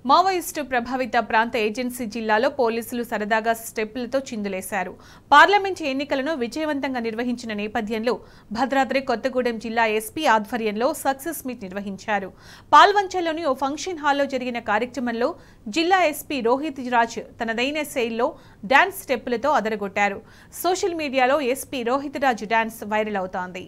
Maoist ప్రభావిత ప్రాంత agency జిల్లాలో పోలీసులు సరదాగా స్టెప్పులతో చిందులేశారు. పార్లమెంట్ ఎన్నికలను విజయవంతంగా నిర్వహించిన నేపథ్యంలో భద్రాద్రి కొత్తగూడెం జిల్లా ఎస్పీ ఆధ్వర్యంలో సక్సెస్ మీట్ నిర్వహించారు. పాల్వంచలోని ఓ ఫంక్షన్ హాల్లో జరిగిన కార్యక్రమంలో జిల్లా ఎస్పీ రోహిత్ రాజ్ తనదైన శైలిలో డాన్స్ స్టెప్పులతో అదరగొట్టారు. సోషల్ మీడియాలో SP Rohit Raj dance viral అవుతోంది.